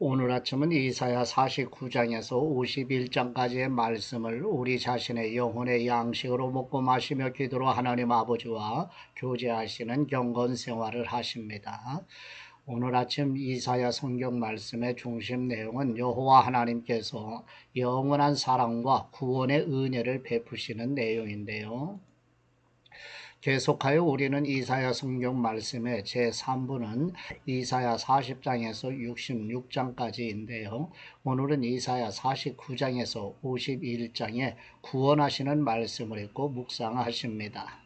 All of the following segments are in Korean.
오늘 아침은 이사야 49장에서 51장까지의 말씀을 우리 자신의 영혼의 양식으로 먹고 마시며 기도로 하나님 아버지와 교제하시는 경건 생활을 하십니다. 오늘 아침 이사야 성경 말씀의 중심 내용은 여호와 하나님께서 영원한 사랑과 구원의 은혜를 베푸시는 내용인데요. 계속하여 우리는 이사야 성경 말씀의 제3부는 이사야 40장에서 66장까지인데요. 오늘은 이사야 49장에서 51장에 구원하시는 말씀을 읽고 묵상하십니다.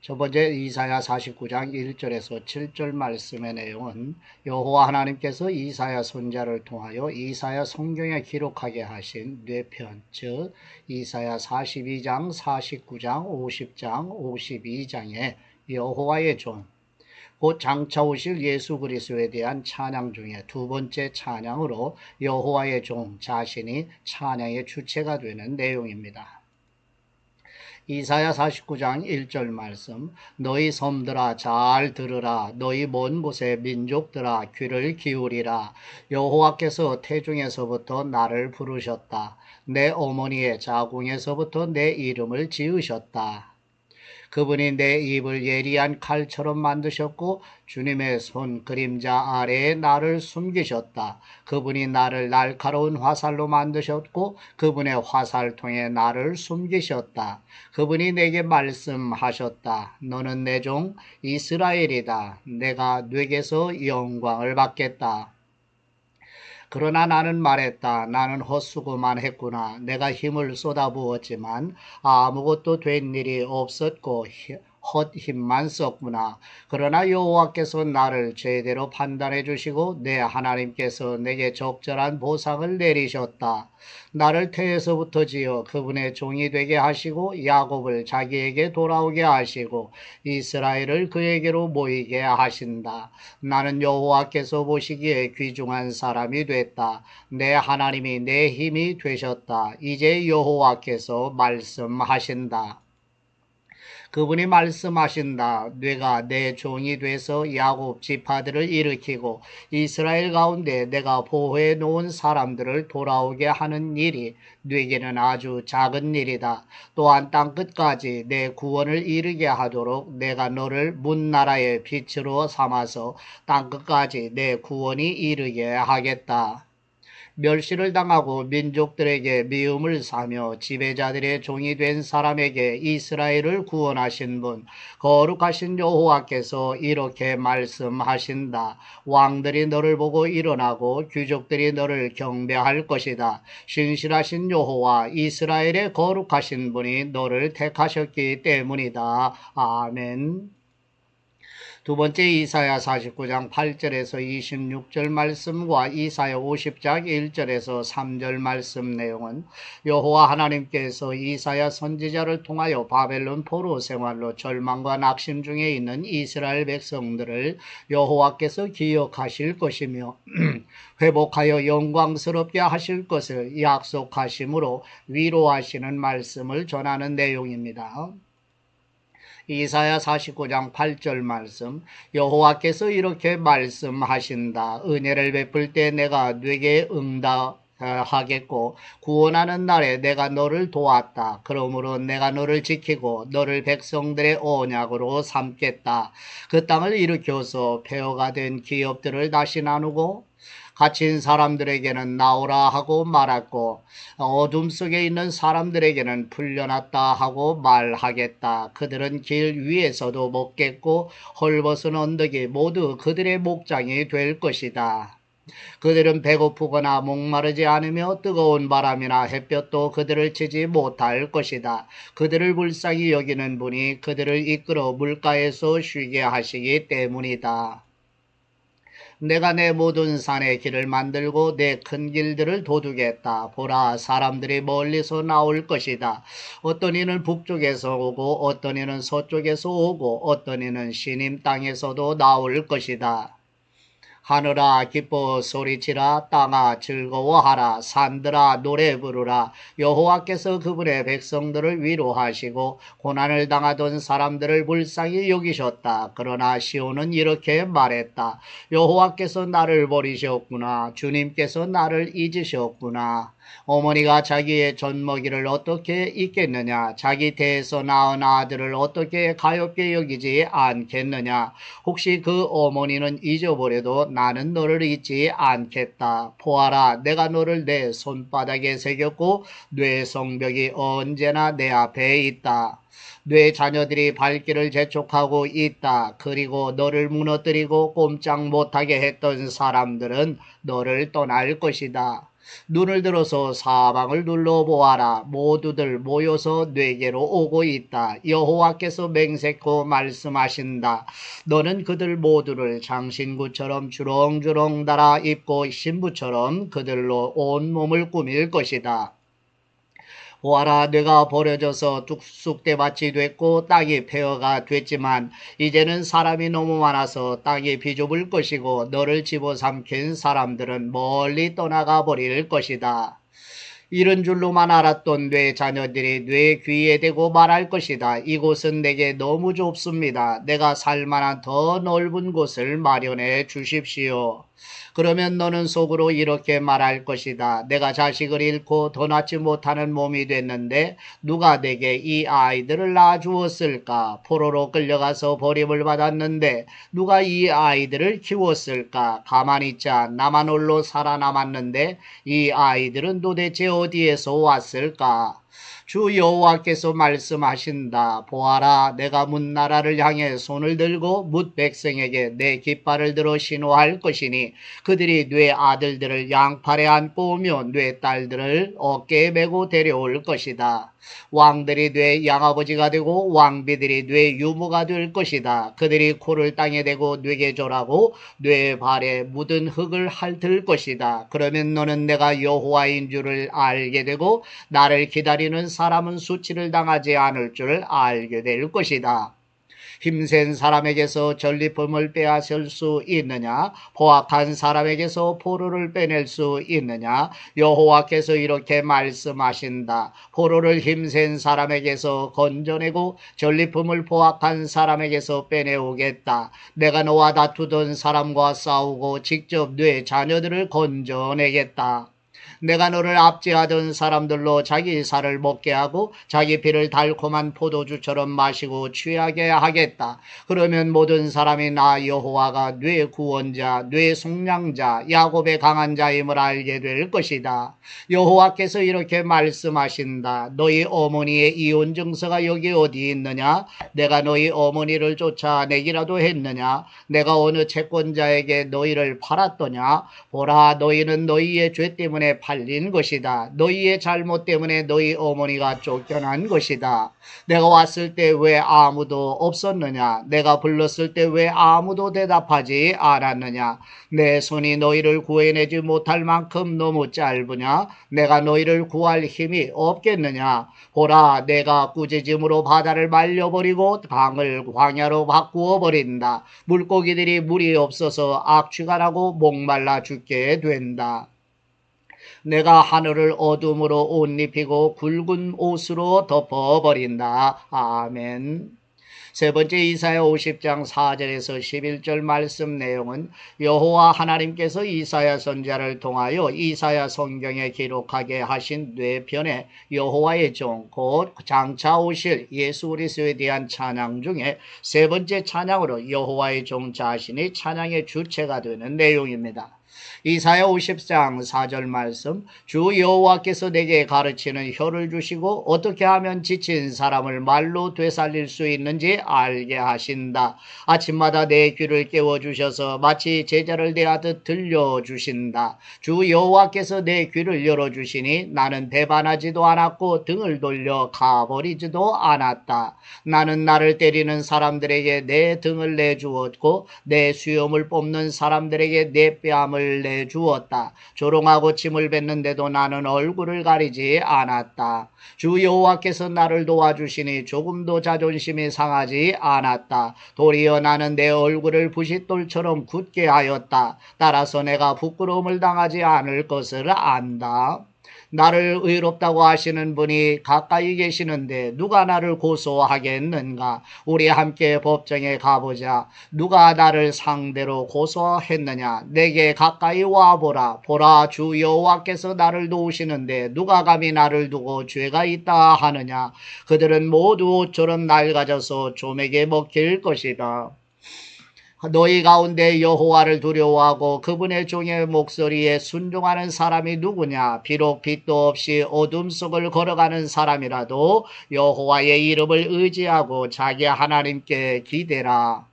첫 번째 이사야 49장 1절에서 7절 말씀의 내용은 여호와 하나님께서 이사야 선지자를 통하여 이사야 성경에 기록하게 하신 뇌편, 즉 이사야 42장, 49장, 50장, 52장에 여호와의 종, 곧 장차 오실 예수 그리스도에 대한 찬양 중에 두 번째 찬양으로 여호와의 종 자신이 찬양의 주체가 되는 내용입니다. 이사야 49장 1절 말씀, 너희 섬들아 잘 들으라. 너희 먼 곳의 민족들아 귀를 기울이라. 여호와께서 태중에서부터 나를 부르셨다. 내 어머니의 자궁에서부터 내 이름을 지으셨다. 그분이 내 입을 예리한 칼처럼 만드셨고 주님의 손 그림자 아래에 나를 숨기셨다. 그분이 나를 날카로운 화살로 만드셨고 그분의 화살통에 나를 숨기셨다. 그분이 내게 말씀하셨다. 너는 내 종 이스라엘이다. 내가 네게서 영광을 받겠다. 그러나 나는 말했다. 나는 헛수고만 했구나. 내가 힘을 쏟아부었지만 아무것도 된 일이 없었고 헛힘만 썼구나. 그러나 여호와께서 나를 제대로 판단해 주시고 내 하나님께서 내게 적절한 보상을 내리셨다. 나를 태에서부터 지어 그분의 종이 되게 하시고 야곱을 자기에게 돌아오게 하시고 이스라엘을 그에게로 모이게 하신다. 나는 여호와께서 보시기에 귀중한 사람이 됐다. 내 하나님이 내 힘이 되셨다. 이제 여호와께서 말씀하신다. 그분이 말씀하신다. 내가 내 종이 돼서 야곱 지파들을 일으키고 이스라엘 가운데 내가 보호해 놓은 사람들을 돌아오게 하는 일이 네게는 아주 작은 일이다. 또한 땅끝까지 내 구원을 이르게 하도록 내가 너를 문나라의 빛으로 삼아서 땅끝까지 내 구원이 이르게 하겠다. 멸시를 당하고 민족들에게 미움을 사며 지배자들의 종이 된 사람에게 이스라엘을 구원하신 분 거룩하신 여호와께서 이렇게 말씀하신다. 왕들이 너를 보고 일어나고 귀족들이 너를 경배할 것이다. 신실하신 여호와 이스라엘의 거룩하신 분이 너를 택하셨기 때문이다. 아멘. 두 번째 이사야 49장 8절에서 26절 말씀과 이사야 50장 1절에서 3절 말씀 내용은 여호와 하나님께서 이사야 선지자를 통하여 바벨론 포로 생활로 절망과 낙심 중에 있는 이스라엘 백성들을 여호와께서 기억하실 것이며 회복하여 영광스럽게 하실 것을 약속하심으로 위로하시는 말씀을 전하는 내용입니다. 이사야 49장 8절 말씀, 여호와께서 이렇게 말씀하신다. 은혜를 베풀 때 내가 네게 응답하겠고 구원하는 날에 내가 너를 도왔다. 그러므로 내가 너를 지키고 너를 백성들의 언약으로 삼겠다. 그 땅을 일으켜서 폐허가 된 기업들을 다시 나누고 갇힌 사람들에게는 나오라 하고 말했고 어둠 속에 있는 사람들에게는 풀려났다 하고 말하겠다. 그들은 길 위에서도 먹겠고 헐벗은 언덕이 모두 그들의 목장이 될 것이다. 그들은 배고프거나 목마르지 않으며 뜨거운 바람이나 햇볕도 그들을 치지 못할 것이다. 그들을 불쌍히 여기는 분이 그들을 이끌어 물가에서 쉬게 하시기 때문이다. 내가 내 모든 산에 길을 만들고 내 큰 길들을 도두겠다. 보라, 사람들이 멀리서 나올 것이다. 어떤 이는 북쪽에서 오고 어떤 이는 서쪽에서 오고 어떤 이는 시님 땅에서도 나올 것이다. 하늘아 기뻐 소리치라. 땅아 즐거워하라. 산들아 노래 부르라. 여호와께서 그분의 백성들을 위로하시고 고난을 당하던 사람들을 불쌍히 여기셨다. 그러나 시온은 이렇게 말했다. 여호와께서 나를 버리셨구나. 주님께서 나를 잊으셨구나. 어머니가 자기의 젖먹이를 어떻게 잊겠느냐. 자기 태에서 낳은 아들을 어떻게 가엾게 여기지 않겠느냐. 혹시 그 어머니는 잊어버려도 나는 너를 잊지 않겠다. 보아라, 내가 너를 내 손바닥에 새겼고 뇌 성벽이 언제나 내 앞에 있다. 뇌 자녀들이 발길을 재촉하고 있다. 그리고 너를 무너뜨리고 꼼짝 못하게 했던 사람들은 너를 떠날 것이다. 눈을 들어서 사방을 둘러보아라. 모두들 모여서 내게로 오고 있다. 여호와께서 맹세코 말씀하신다. 너는 그들 모두를 장신구처럼 주렁주렁 달아 입고 신부처럼 그들로 온 몸을 꾸밀 것이다. 보아라, 내가 버려져서 쑥대밭이 됐고 땅이 폐허가 됐지만 이제는 사람이 너무 많아서 땅이 비좁을 것이고 너를 집어삼킨 사람들은 멀리 떠나가 버릴 것이다. 이런 줄로만 알았던 뇌 자녀들이 뇌 귀에 대고 말할 것이다. 이곳은 내게 너무 좁습니다. 내가 살만한 더 넓은 곳을 마련해 주십시오. 그러면 너는 속으로 이렇게 말할 것이다. 내가 자식을 잃고 더 낳지 못하는 몸이 됐는데 누가 내게 이 아이들을 낳아주었을까? 포로로 끌려가서 버림을 받았는데 누가 이 아이들을 키웠을까? 가만히 있자. 나만 홀로 살아남았는데 이 아이들은 도대체 어디에서 왔을까? 주 여호와께서 말씀하신다. 보아라, 내가 문 나라를 향해 손을 들고 뭇 백성에게 내 깃발을 들어 신호할 것이니 그들이 뇌 아들들을 양팔에 안고 오며 뇌 딸들을 어깨에 메고 데려올 것이다. 왕들이 뇌 양아버지가 되고 왕비들이 뇌 유모가 될 것이다. 그들이 코를 땅에 대고 뇌게 절하고 뇌 발에 묻은 흙을 핥을 것이다. 그러면 너는 내가 여호와인 줄을 알게 되고 나를 기다리는 사람은 수치를 당하지 않을 줄 알게 될 것이다. 힘센 사람에게서 전리품을 빼앗을 수 있느냐? 포악한 사람에게서 포로를 빼낼 수 있느냐? 여호와께서 이렇게 말씀하신다. 포로를 힘센 사람에게서 건져내고 전리품을 포악한 사람에게서 빼내오겠다. 내가 너와 다투던 사람과 싸우고 직접 네 자녀들을 건져내겠다. 내가 너를 압제하던 사람들로 자기 살을 먹게 하고 자기 피를 달콤한 포도주처럼 마시고 취하게 하겠다. 그러면 모든 사람이 나 여호와가 네 구원자, 네 속량자, 야곱의 강한 자임을 알게 될 것이다. 여호와께서 이렇게 말씀하신다. 너희 어머니의 이혼 증서가 여기 어디 있느냐? 내가 너희 어머니를 쫓아내기라도 했느냐? 내가 어느 채권자에게 너희를 팔았더냐? 보라, 너희는 너희의 죄 때문에 팔린 것이다. 너희의 잘못 때문에 너희 어머니가 쫓겨난 것이다. 내가 왔을 때 왜 아무도 없었느냐? 내가 불렀을 때 왜 아무도 대답하지 않았느냐? 내 손이 너희를 구해내지 못할 만큼 너무 짧으냐? 내가 너희를 구할 힘이 없겠느냐? 보라, 내가 꾸짖음으로 바다를 말려버리고 강을 광야로 바꾸어 버린다. 물고기들이 물이 없어서 악취가 나고 목말라 죽게 된다. 내가 하늘을 어둠으로 옷 입히고 굵은 옷으로 덮어버린다. 아멘. 세 번째 이사야 50장 4절에서 11절 말씀 내용은 여호와 하나님께서 이사야 선지자를 통하여 이사야 성경에 기록하게 하신 뇌편의 여호와의 종 곧 장차 오실 예수 그리스도에 대한 찬양 중에 세 번째 찬양으로 여호와의 종 자신이 찬양의 주체가 되는 내용입니다. 이사야 50장 4절 말씀, 주 여호와께서 내게 가르치는 혀를 주시고 어떻게 하면 지친 사람을 말로 되살릴 수 있는지 알게 하신다. 아침마다 내 귀를 깨워주셔서 마치 제자를 대하듯 들려주신다. 주 여호와께서 내 귀를 열어주시니 나는 배반하지도 않았고 등을 돌려 가버리지도 않았다. 나는 나를 때리는 사람들에게 내 등을 내주었고 내 수염을 뽑는 사람들에게 내 뺨을 나를 내주었다. 조롱하고 침을 뱉는데도 나는 얼굴을 가리지 않았다. 주 여호와께서 나를 도와주시니 조금도 자존심이 상하지 않았다. 도리어 나는 내 얼굴을 부싯돌처럼 굳게 하였다. 따라서 내가 부끄러움을 당하지 않을 것을 안다. 나를 의롭다고 하시는 분이 가까이 계시는데 누가 나를 고소하겠는가? 우리 함께 법정에 가보자. 누가 나를 상대로 고소했느냐? 내게 가까이 와보라. 보라, 주 여호와께서 나를 도우시는데 누가 감히 나를 두고 죄가 있다 하느냐? 그들은 모두 옷처럼 낡아져서 좀에게 먹힐 것이다. 너희 가운데 여호와를 두려워하고 그분의 종의 목소리에 순종하는 사람이 누구냐? 비록 빛도 없이 어둠 속을 걸어가는 사람이라도 여호와의 이름을 의지하고 자기 하나님께 기대라.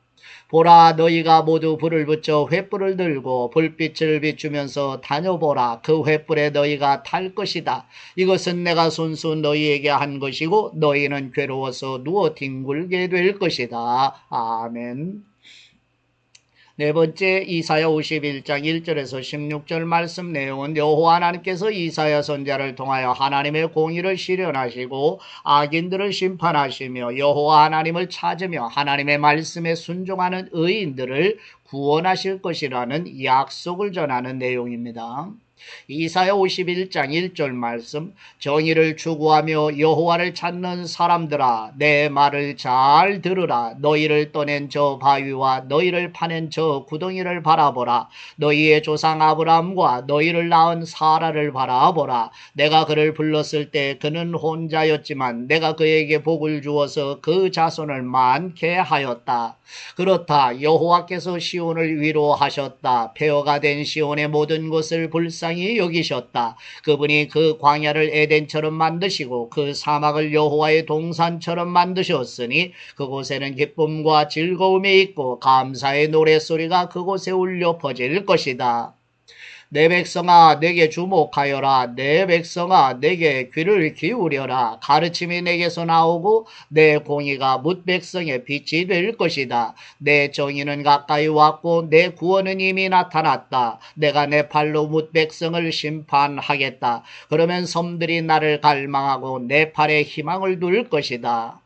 보라, 너희가 모두 불을 붙여 횃불을 들고 불빛을 비추면서 다녀보라. 그 횃불에 너희가 탈 것이다. 이것은 내가 손수 너희에게 한 것이고 너희는 괴로워서 누워 뒹굴게 될 것이다. 아멘. 네 번째, 이사야 51장 1절에서 16절 말씀 내용은 여호와 하나님께서 이사야 선지자를 통하여 하나님의 공의를 실현하시고 악인들을 심판하시며 여호와 하나님을 찾으며 하나님의 말씀에 순종하는 의인들을 구원하실 것이라는 약속을 전하는 내용입니다. 이사야 51장 1절 말씀, 정의를 추구하며 여호와를 찾는 사람들아, 내 말을 잘 들으라. 너희를 떠낸 저 바위와 너희를 파낸 저 구덩이를 바라보라. 너희의 조상 아브라함과 너희를 낳은 사라를 바라보라. 내가 그를 불렀을 때 그는 혼자였지만 내가 그에게 복을 주어서 그 자손을 많게 하였다. 그렇다. 여호와께서 시온을 위로하셨다. 폐허가 된 시온의 모든 것을 불쌍히 여기셨다. 그분이 그 광야를 에덴처럼 만드시고 그 사막을 여호와의 동산처럼 만드셨으니 그곳에는 기쁨과 즐거움이 있고 감사의 노랫소리가 그곳에 울려 퍼질 것이다. 내 백성아, 내게 주목하여라. 내 백성아, 내게 귀를 기울여라. 가르침이 내게서 나오고 내 공의가 뭇 백성의 빛이 될 것이다. 내 정의는 가까이 왔고 내 구원은 이미 나타났다. 내가 내 팔로 뭇 백성을 심판하겠다. 그러면 섬들이 나를 갈망하고 내 팔에 희망을 둘 것이다.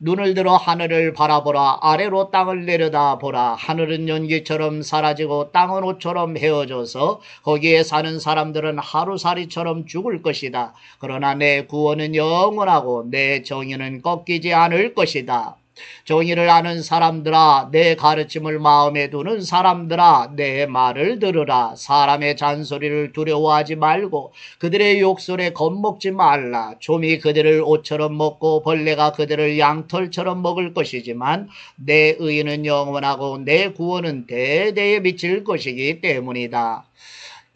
눈을 들어 하늘을 바라보라. 아래로 땅을 내려다보라. 하늘은 연기처럼 사라지고 땅은 옷처럼 헤어져서 거기에 사는 사람들은 하루살이처럼 죽을 것이다. 그러나 내 구원은 영원하고 내 정의는 꺾이지 않을 것이다. 정의를 아는 사람들아, 내 가르침을 마음에 두는 사람들아, 내 말을 들으라. 사람의 잔소리를 두려워하지 말고 그들의 욕설에 겁먹지 말라. 좀이 그들을 옷처럼 먹고 벌레가 그들을 양털처럼 먹을 것이지만 내 의는 영원하고 내 구원은 대대에 미칠 것이기 때문이다.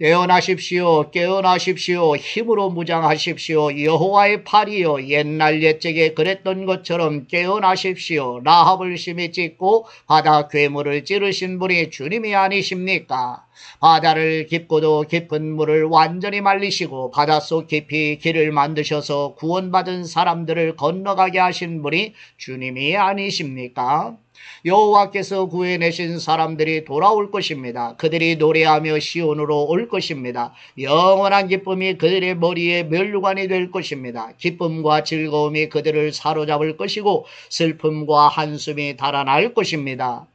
깨어나십시오. 깨어나십시오. 힘으로 무장하십시오. 여호와의 팔이여, 옛날 옛적에 그랬던 것처럼 깨어나십시오. 라합을 심히 찢고 바다 괴물을 찌르신 분이 주님이 아니십니까? 바다를 깊고도 깊은 물을 완전히 말리시고 바닷속 깊이 길을 만드셔서 구원받은 사람들을 건너가게 하신 분이 주님이 아니십니까? 여호와께서 구해내신 사람들이 돌아올 것입니다. 그들이 노래하며 시온으로 올 것입니다. 영원한 기쁨이 그들의 머리에 면류관이 될 것입니다. 기쁨과 즐거움이 그들을 사로잡을 것이고 슬픔과 한숨이 달아날 것입니다.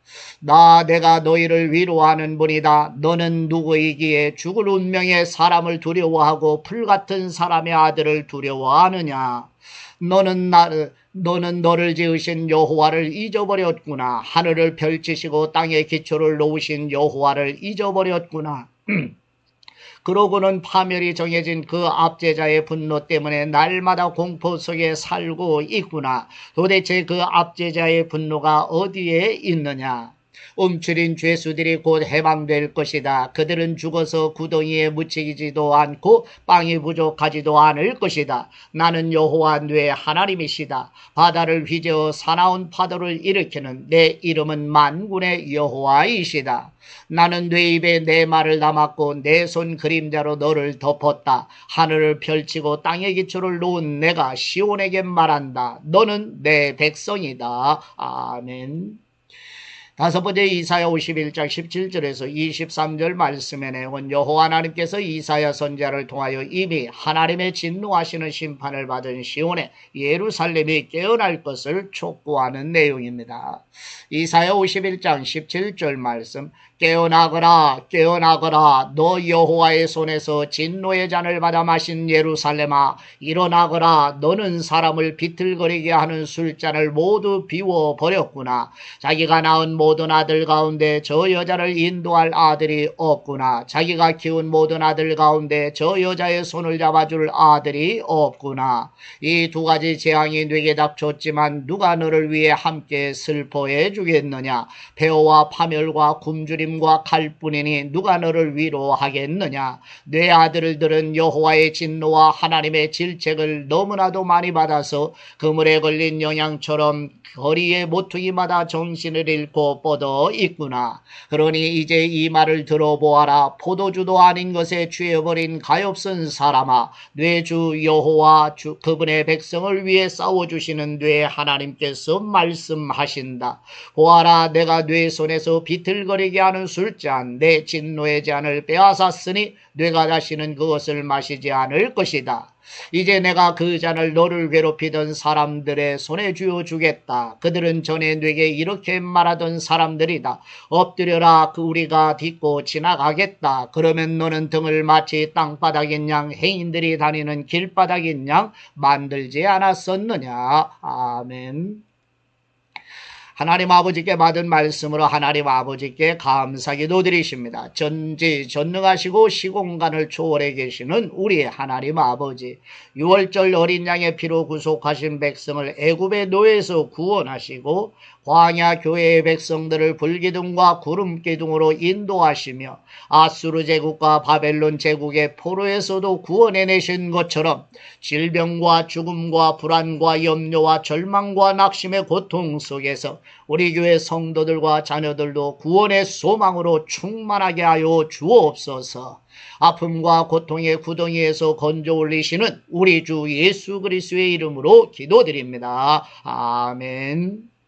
내가 너희를 위로하는 분이다. 너는 누구이기에 죽을 운명의 사람을 두려워하고 풀같은 사람의 아들을 두려워하느냐? 너는 너를 지으신 여호와를 잊어버렸구나. 하늘을 펼치시고 땅에 기초를 놓으신 여호와를 잊어버렸구나. 그러고는 파멸이 정해진 그 압제자의 분노 때문에 날마다 공포 속에 살고 있구나. 도대체 그 압제자의 분노가 어디에 있느냐? 움츠린 죄수들이 곧 해방될 것이다. 그들은 죽어서 구덩이에 묻히지도 않고 빵이 부족하지도 않을 것이다. 나는 여호와 네 하나님이시다. 바다를 휘저어 사나운 파도를 일으키는 내 이름은 만군의 여호와이시다. 나는 네 입에 내 말을 담았고 내 손 그림자로 너를 덮었다. 하늘을 펼치고 땅의 기초를 놓은 내가 시온에게 말한다. 너는 내 백성이다. 아멘. 다섯 번째 이사야 51장 17절에서 23절 말씀의 내용은 여호와 하나님께서 이사야 선지자를 통하여 이미 하나님의 진노하시는 심판을 받은 시온에 예루살렘이 깨어날 것을 촉구하는 내용입니다. 이사야 51장 17절 말씀 깨어나거라 깨어나거라 너 여호와의 손에서 진노의 잔을 받아 마신 예루살렘아 일어나거라 너는 사람을 비틀거리게 하는 술잔을 모두 비워버렸구나. 자기가 낳은 모든 아들 가운데 저 여자를 인도할 아들이 없구나. 자기가 키운 모든 아들 가운데 저 여자의 손을 잡아줄 아들이 없구나. 이 두 가지 재앙이 네게 닥쳤지만 누가 너를 위해 함께 슬퍼해 주겠느냐. 폐허와 파멸과 굶주림과 칼뿐이니 누가 너를 위로하겠느냐. 내 아들들은 여호와의 진노와 하나님의 질책을 너무나도 많이 받아서 그물에 걸린 영양처럼 거리의 모퉁이마다 정신을 잃고 뻗어 있구나. 그러니 이제 이 말을 들어보아라. 포도주도 아닌 것에 취해버린 가엾은 사람아, 뇌 주 여호와 그분의 백성을 위해 싸워주시는 뇌 하나님께서 말씀하신다. 보아라, 내가 뇌 손에서 비틀거리게 하는 술잔 내 진노의 잔을 빼앗았으니 뇌가 다시는 그것을 마시지 않을 것이다. 이제 내가 그 잔을 너를 괴롭히던 사람들의 손에 쥐어 주겠다. 그들은 전에 네게 이렇게 말하던 사람들이다. 엎드려라, 그 우리가 딛고 지나가겠다. 그러면 너는 등을 마치 땅바닥인 양 행인들이 다니는 길바닥인 양 만들지 않았었느냐. 아멘. 하나님 아버지께 받은 말씀으로 하나님 아버지께 감사기도 드리십니다. 전지전능하시고 시공간을 초월해 계시는 우리 하나님 아버지, 6월절 어린 양의 피로 구속하신 백성을 애굽의 노예에서 구원하시고 광야 교회의 백성들을 불기둥과 구름기둥으로 인도하시며 아수르 제국과 바벨론 제국의 포로에서도 구원해내신 것처럼 질병과 죽음과 불안과 염려와 절망과 낙심의 고통 속에서 우리 교회 성도들과 자녀들도 구원의 소망으로 충만하게 하여 주옵소서. 아픔과 고통의 구덩이에서 건져 올리시는 우리 주 예수 그리스도의 이름으로 기도드립니다. 아멘.